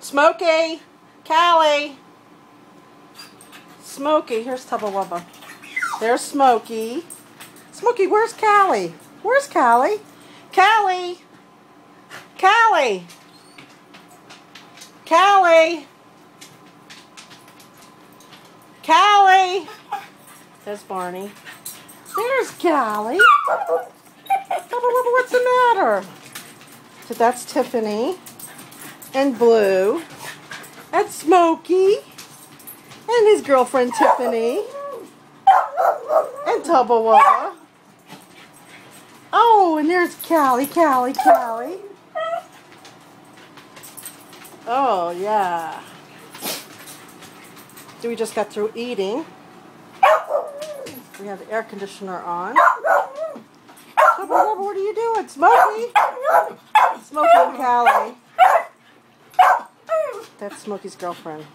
Smokey, Callie, Smokey. Here's Tubba Wubba. There's Smokey. Smokey, where's Callie? Where's Callie? Callie, Callie, Callie, Callie. There's Barney. There's Callie. Tubba Wubba, what's the matter? So that's Tiffany and Blue and Smokey and his girlfriend Tiffany and Tubba Wubba. Oh, and there's Callie. Oh, yeah. So we just got through eating. We have the air conditioner on. Tubba Wubba, what are you doing? Smokey? Smokey and Callie. That's Smokey's girlfriend.